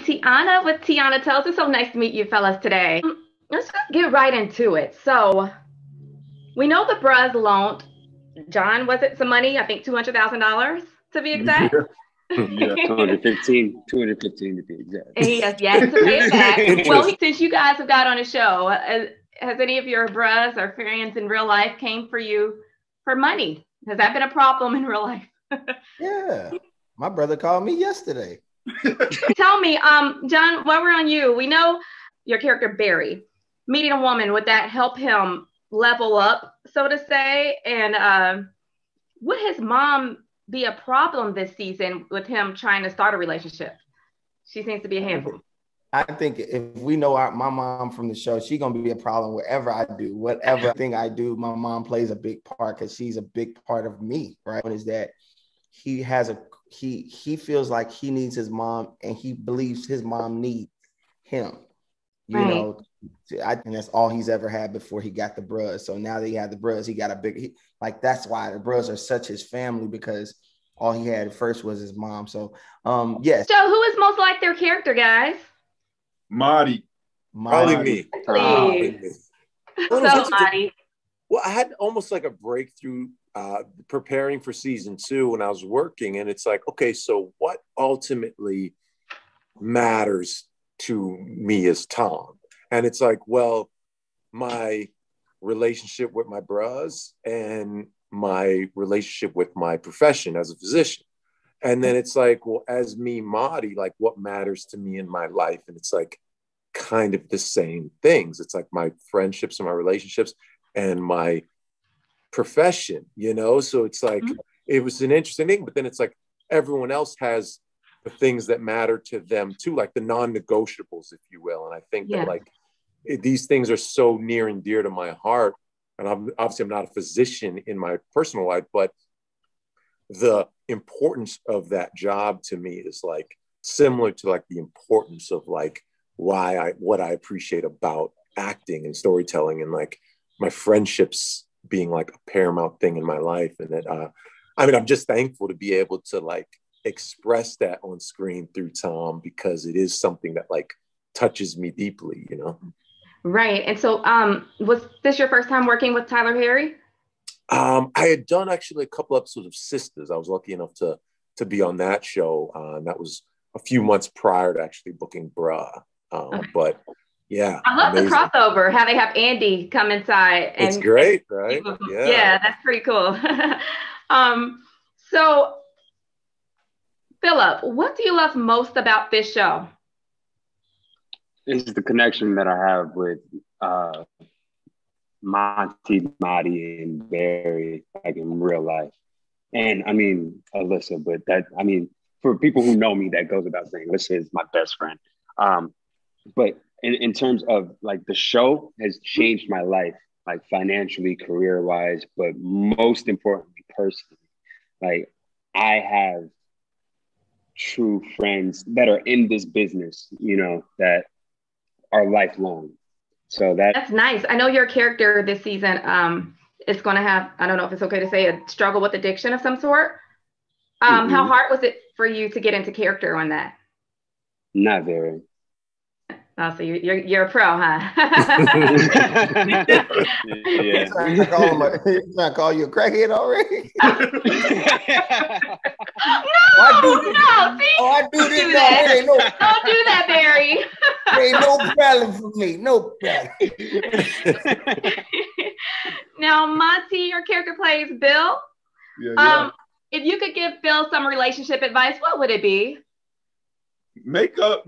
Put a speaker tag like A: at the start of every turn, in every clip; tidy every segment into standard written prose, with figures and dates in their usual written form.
A: Tiana with Tiana Tells. It's so nice to meet you fellas today. Let's just get right into it. So we know the bros loaned John, was it some money? I think $200,000 to be exact.
B: Yeah, 215 to be exact.
A: And he has yet to pay it back. Well, since you guys have got on a show, has any of your bros or friends in real life came for you for money? Has that been a problem in real life?
C: Yeah, my brother called me yesterday.
A: Tell me, John, while we're on you, we know your character Barry, meeting a woman, would that help him level up, so to say? And would his mom be a problem this season with him trying to start a relationship? She seems to be a handful.
C: I think if we know my mom from the show, she's going to be a problem wherever I do. Whatever thing I do, my mom plays a big part because she's a big part of me, right? Is that he feels like he needs his mom and he believes his mom needs him. You know, I think that's all he's ever had before he got the bros. So now that he had the bros, he got a big, that's why the bros are such his family, because all he had at first was his mom. So, yes.
A: So who is most like their character, guys?
D: Mahdi.
B: Probably me.
A: So, Mahdi.
B: Well, I had almost like a breakthrough preparing for season 2 when I was working. And it's like, okay, so what ultimately matters to me as Tom? And it's like, well, my relationship with my bros and my relationship with my profession as a physician. And then it's like, well, as me, Mahdi, like what matters to me in my life? And it's like kind of the same things. It's like my friendships and my relationships and my profession, you know? So it's like, it was an interesting thing, but then it's like everyone else has the things that matter to them too, like the non-negotiables, if you will. And I think that like these things are so near and dear to my heart. And obviously I'm not a physician in my personal life, but the importance of that job to me is like similar to like the importance of like what I appreciate about acting and storytelling and like my friendships being like a paramount thing in my life. And that, I mean, I'm just thankful to be able to like express that on screen through Tom, because it is something that like touches me deeply, you know?
A: Right. And so was this your first time working with Tyler Perry?
B: I had done actually a couple episodes of Sisters. I was lucky enough to be on that show. And that was a few months prior to actually booking Bra. But yeah.
A: I love the crossover, how they have Andy come inside. And
B: it's great, right?
A: Yeah, that's pretty cool. So Phillip, what do you love most about this show?
E: It's the connection that I have with Monti, Mahdi, and Barry, like in real life. And I mean, Alyssa, but that, I mean, for people who know me, that goes without saying, Alyssa is my best friend. But in terms of like the show has changed my life, like financially, career-wise, but most importantly, personally. Like I have true friends that are in this business, you know, that are lifelong. So
A: that's nice. I know your character this season is going to have, I don't know if it's okay to say, a struggle with addiction of some sort. How hard was it for you to get into character on that?
E: Not very.
A: Oh, so you're a pro, huh?
C: Yeah. He's trying to call you a crackhead already?
A: No.
C: I do this.
A: Don't do that, Barry.
C: There ain't no problem for me. No problem.
A: Now, Monty, your character plays Bill.
D: Yeah.
A: If you could give Bill some relationship advice, what would it be?
D: Make a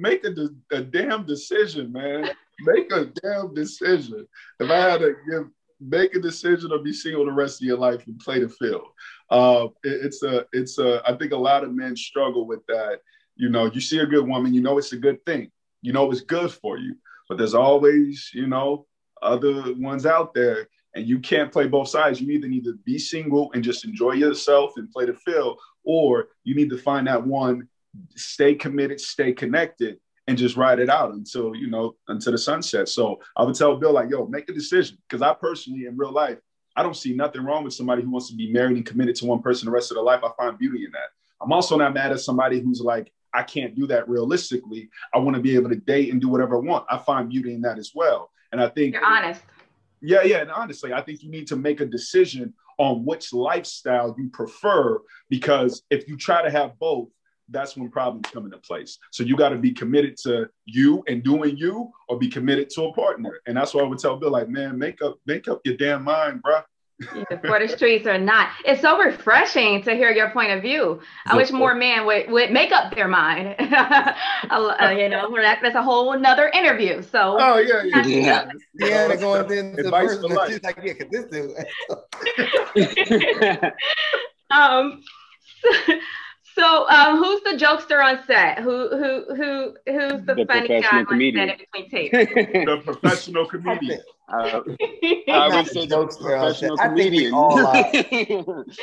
D: damn decision, man. Make a damn decision. If I had to make a decision or be single the rest of your life and play the field. I think a lot of men struggle with that. You know, you see a good woman, you know it's a good thing. You know it's good for you. But there's always, you know, other ones out there. And you can't play both sides. You either need to be single and just enjoy yourself and play the field, or you need to find that one, stay committed, stay connected, and just ride it out until the sunset. So I would tell Bill, like, yo, make a decision. Because I personally, in real life, I don't see nothing wrong with somebody who wants to be married and committed to one person the rest of their life. I find beauty in that. I'm also not mad at somebody who's like, I can't do that realistically. I want to be able to date and do whatever I want. I find beauty in that as well. And I think
A: you're honest.
D: Yeah. And honestly, I think you need to make a decision on which lifestyle you prefer, because if you try to have both, that's when problems come into place. So you got to be committed to you and doing you, or be committed to a partner. And that's why I would tell Bill, like, man, make up your damn mind, bro.
A: For the streets or not. It's so refreshing to hear your point of view. I wish more men would make up their mind. That's a whole nother interview. So
C: Tiana going into the
D: advice
C: first,
D: for life.
C: she's like, yeah, cause this dude.
A: So who's the jokester on set? Who's the funny guy on
E: comedian.
A: set in between takes?
D: The professional comedian.
E: I would say the professional comedian.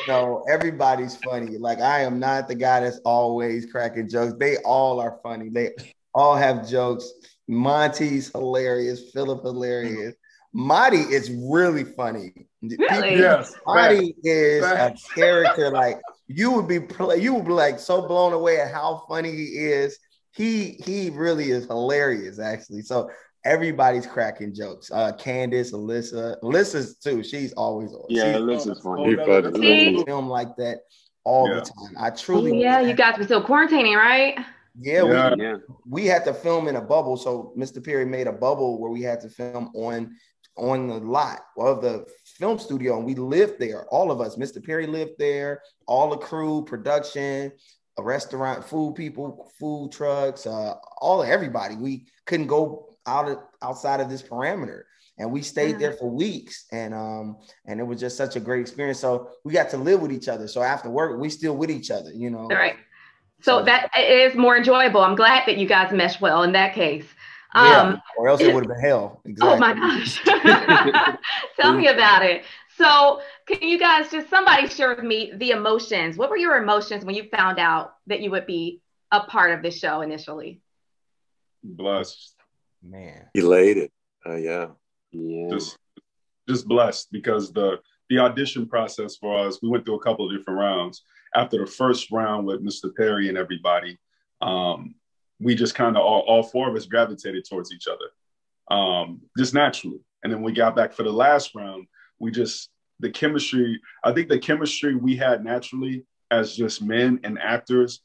C: No, everybody's funny. Like, I am not the guy that's always cracking jokes. They all are funny. They all have jokes. Monty's hilarious. Phillip hilarious. Mahdi is really funny.
A: Really?
D: Yes.
C: Mahdi is a character. Like, you would be like so blown away at how funny he is. He really is hilarious, actually. So everybody's cracking jokes. Candice, Alyssa's too. She's always on.
E: Alyssa's funny.
C: Film like that all the time. I truly.
A: Yeah, you guys were still quarantining, right?
C: Yeah, we had to film in a bubble. So Mr. Perry made a bubble where we had to film on the lot of the film studio, and we lived there. All of us. Mr. Perry lived there. All the crew, production, a restaurant, food people, food trucks, everybody. We couldn't go outside of this parameter, and we stayed there for weeks. And it was just such a great experience. So we got to live with each other. So after work, we still with each other. All
A: right. So that is more enjoyable. I'm glad that you guys meshed well in that case.
C: Or else it would have been hell. Exactly.
A: Oh my gosh. Tell me about it. So can you guys somebody share with me the emotions? What were your emotions when you found out that you would be a part of this show initially?
D: Blessed.
C: Man.
B: Elated.
D: Just blessed, because the audition process for us, we went through a couple of different rounds. After the first round with Mr. Perry and everybody, we just kind of all four of us gravitated towards each other, just naturally. And then we got back for the last round. The chemistry we had naturally as just men and actors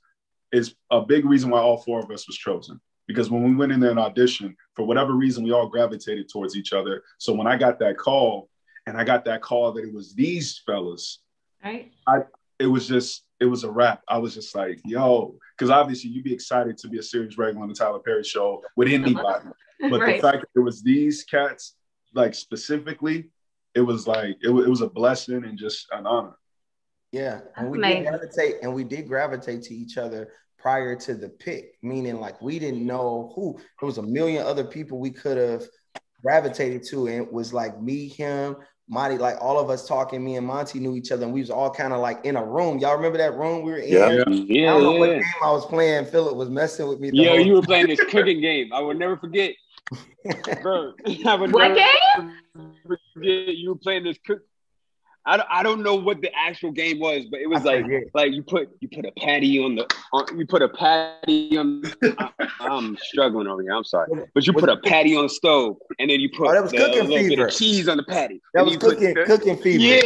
D: is a big reason why all four of us was chosen. Because when we went in there and auditioned, for whatever reason, we all gravitated towards each other. So when I got that call, that it was these fellas,
A: right?
D: It was a wrap. I was just like, yo, because obviously you'd be excited to be a series regular on the Tyler Perry show with anybody. But the fact that it was these cats, like specifically, it was like, it was a blessing and just an honor.
C: Yeah. And we did gravitate to each other prior to the pick, meaning like we didn't know who. There was a million other people we could have gravitated to. And it was like me, him, Monty, like all of us talking. Me and Monty knew each other, and we was all kind of like in a room. Y'all remember that room we were in?
E: Yeah.
C: I don't know what game I was playing. Phillip was messing with me.
E: You were playing this cooking game. I would never forget. Bro,
A: what game?
E: Forget you were playing this cook. I don't know what the actual game was, but it was like you put a patty on I'm struggling over here. I'm sorry, but you put a patty on the stove, and then you put
C: that was cooking
E: bit of cheese on the patty.
C: That was cooking fever.
E: Yeah,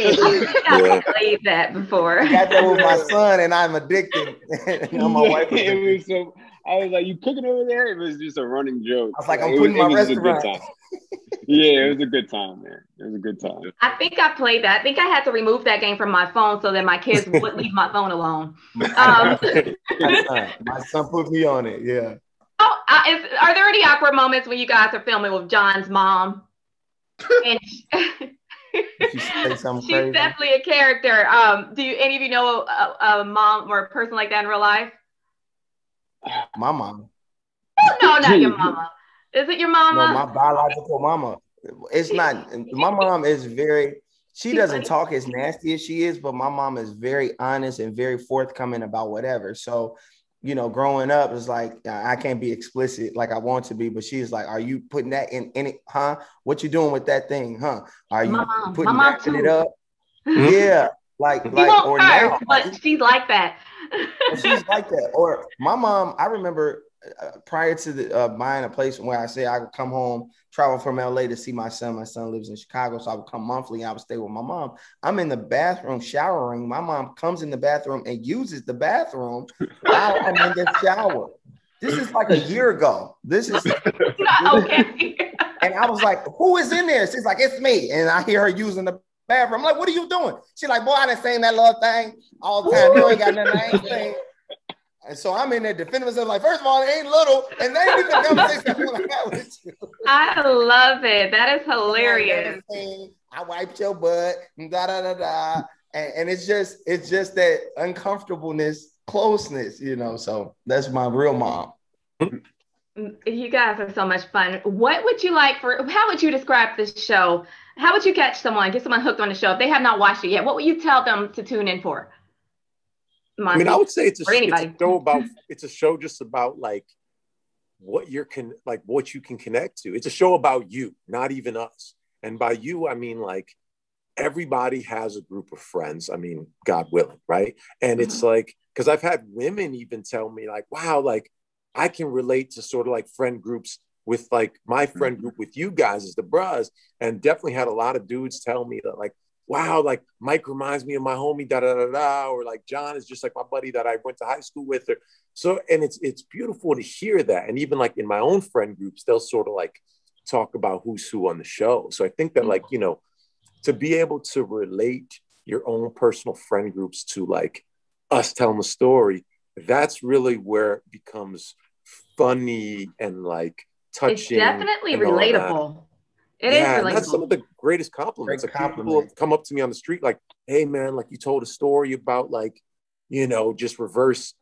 A: I played that before.
C: I got that with my son, and I'm addicted. My wife.
E: I was like, you cooking over there? It was just a running joke.
C: I was like, I'm putting my restaurant.
E: Yeah, it was a good time, man. It was a good time.
A: I think I played that. I think I had to remove that game from my phone so that my kids would leave my phone alone.
C: My son put me on it. Yeah.
A: Are there any awkward moments when you guys are filming with John's mom? And she's definitely a character. Do any of you know a mom or a person like that in real life?
C: My mom.
A: No, not your mama. Is it your mama?
C: No, my biological mama. It's not. My mom is she doesn't talk as nasty as she is, but my mom is very honest and very forthcoming about whatever. So, growing up, it's like, I can't be explicit like I want to be, but she's like, are you putting that in it? Huh? What you doing with that thing? Huh? Are you putting that in it up? Yeah. Like,
A: She won't
C: or
A: curse,
C: now,
A: but she's like that.
C: she's like that. Or my mom, I remember prior to the buying a place where I say I would come home, travel from LA to see my son. My son lives in Chicago, so I would come monthly and I would stay with my mom. I'm in the bathroom showering. My mom comes in the bathroom and uses the bathroom while I'm in the shower. This is like a year ago. This is
A: okay.
C: And I was like, who is in there? She's like, it's me. And I hear her using the bathroom. I'm like, what are you doing? She's like, boy, I done saying that little thing all the time. You ain't got nothing I ain't saying. And so I'm in there defending myself, like, first of all, it ain't little, and they ain't even the conversation I want to have with you.
A: I love it. That is hilarious.
C: I wiped your butt, da da da da. And it's just that uncomfortableness, closeness, you know. So that's my real mom.
A: You guys are so much fun. What would you like how would you describe this show? How would you get someone hooked on the show if they have not watched it yet? What would you tell them to tune in for? Monti,
B: I mean, I would say it's a show just about like what you can connect to. It's a show about you, not even us. And by you, I mean like everybody has a group of friends. I mean, God willing, right? And it's like, because I've had women even tell me like, wow, like I can relate to sort of like friend groups with like my friend group with you guys as the bros, and definitely had a lot of dudes tell me that like, wow, like Mike reminds me of my homie, da da da da, or like John is just like my buddy that I went to high school with. Or so, and it's beautiful to hear that. And even like in my own friend groups, they'll sort of like talk about who's who on the show. So I think that like, you know, to be able to relate your own personal friend groups to like us telling the story, that's really where it becomes funny and like touching.
A: It's definitely relatable. It is relatable.
B: That's some of the greatest compliments. Like people come up to me on the street like, hey man, like you told a story about like, you know, just reverse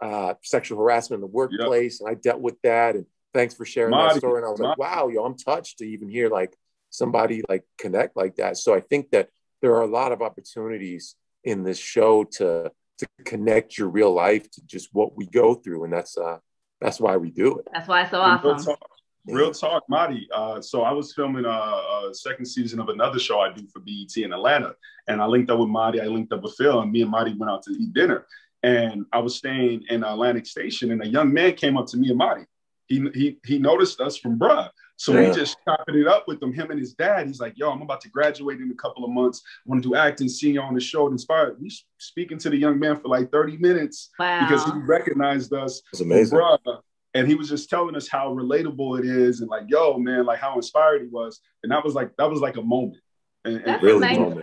B: sexual harassment in the workplace. And I dealt with that. And thanks for sharing that story. And I was like, wow, yo, I'm touched to even hear like somebody like connect like that. So I think that there are a lot of opportunities in this show to connect your real life to just what we go through. And that's why we do it.
A: That's why it's so awesome.
D: Real talk, Mahdi. So I was filming a second season of another show I do for BET in Atlanta. And I linked up with Mahdi, I linked up with Phil, and me and Mahdi went out to eat dinner. And I was staying in Atlantic Station, and a young man came up to me and Mahdi. He noticed us from bruh. So we just chopping it up with him and his dad. He's like, yo, I'm about to graduate in a couple of months. I want to do acting, seeing you on the show. It inspired. We speaking to the young man for like 30 minutes because he recognized us. It's amazing. Bruh. And he was just telling us how relatable it is and like, yo, man, like how inspired he was. And that was like a moment. And
A: really amazing.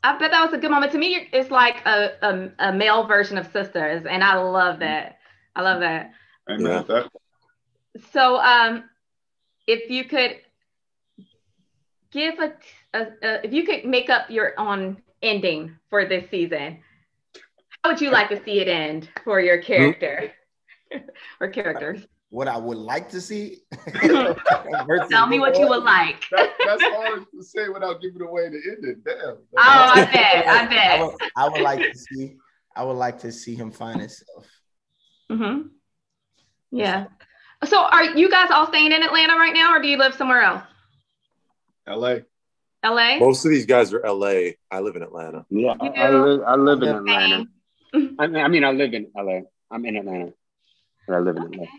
A: I bet that was a good moment. To me, it's like a male version of Sisters. And I love that. I love that.
D: Amen. Yeah.
A: So if you could give if you could make up your own ending for this season, how would you like to see it end for your character? Or characters?
C: What I would like to see.
A: Tell me what you would like.
D: That's hard to say without giving away the ending. Damn.
A: I bet.
C: I would like to see him find himself.
A: Mm-hmm. Yeah. So are you guys all staying in Atlanta right now, or do you live somewhere else?
D: LA.
B: Most of these guys are LA. I live in Atlanta.
E: Yeah, I live in Atlanta. I mean, I live in LA. I'm in Atlanta. But I live in Atlanta.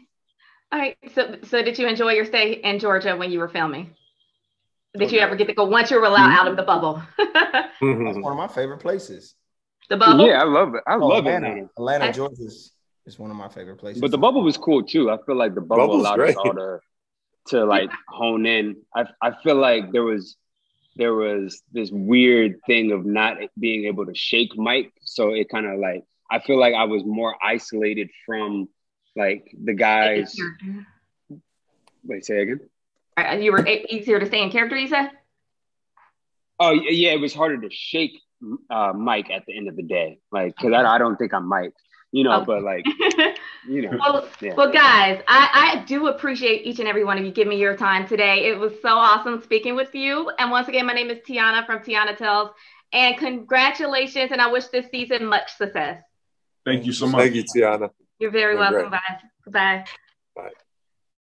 A: All right. So did you enjoy your stay in Georgia when you were filming? Did you ever get to go once you were allowed out of the bubble?
C: That's one of my favorite places.
A: The bubble?
E: Yeah, I love it. I love Atlanta.
C: Atlanta, Georgia is one of my favorite places.
E: But the bubble was cool too. I feel like the bubble allowed us all to like hone in. I feel like there was this weird thing of not being able to shake Mike. So it kind of like, I feel like I was more isolated from like the guys. Wait, say again?
A: You were easier to stay in character, you said?
E: Oh, yeah, it was harder to shake Mike at the end of the day. Like, because I don't think I'm Mike, you know, but like, you know.
A: Well, guys, I do appreciate each and every one of you giving me your time today. It was so awesome speaking with you. And once again, my name is Tiana from Tiana Tells. And congratulations, and I wish this season much success.
D: Thank you so much.
B: Thank you, Tiana.
A: You're very welcome. Bye. Bye.
B: Bye.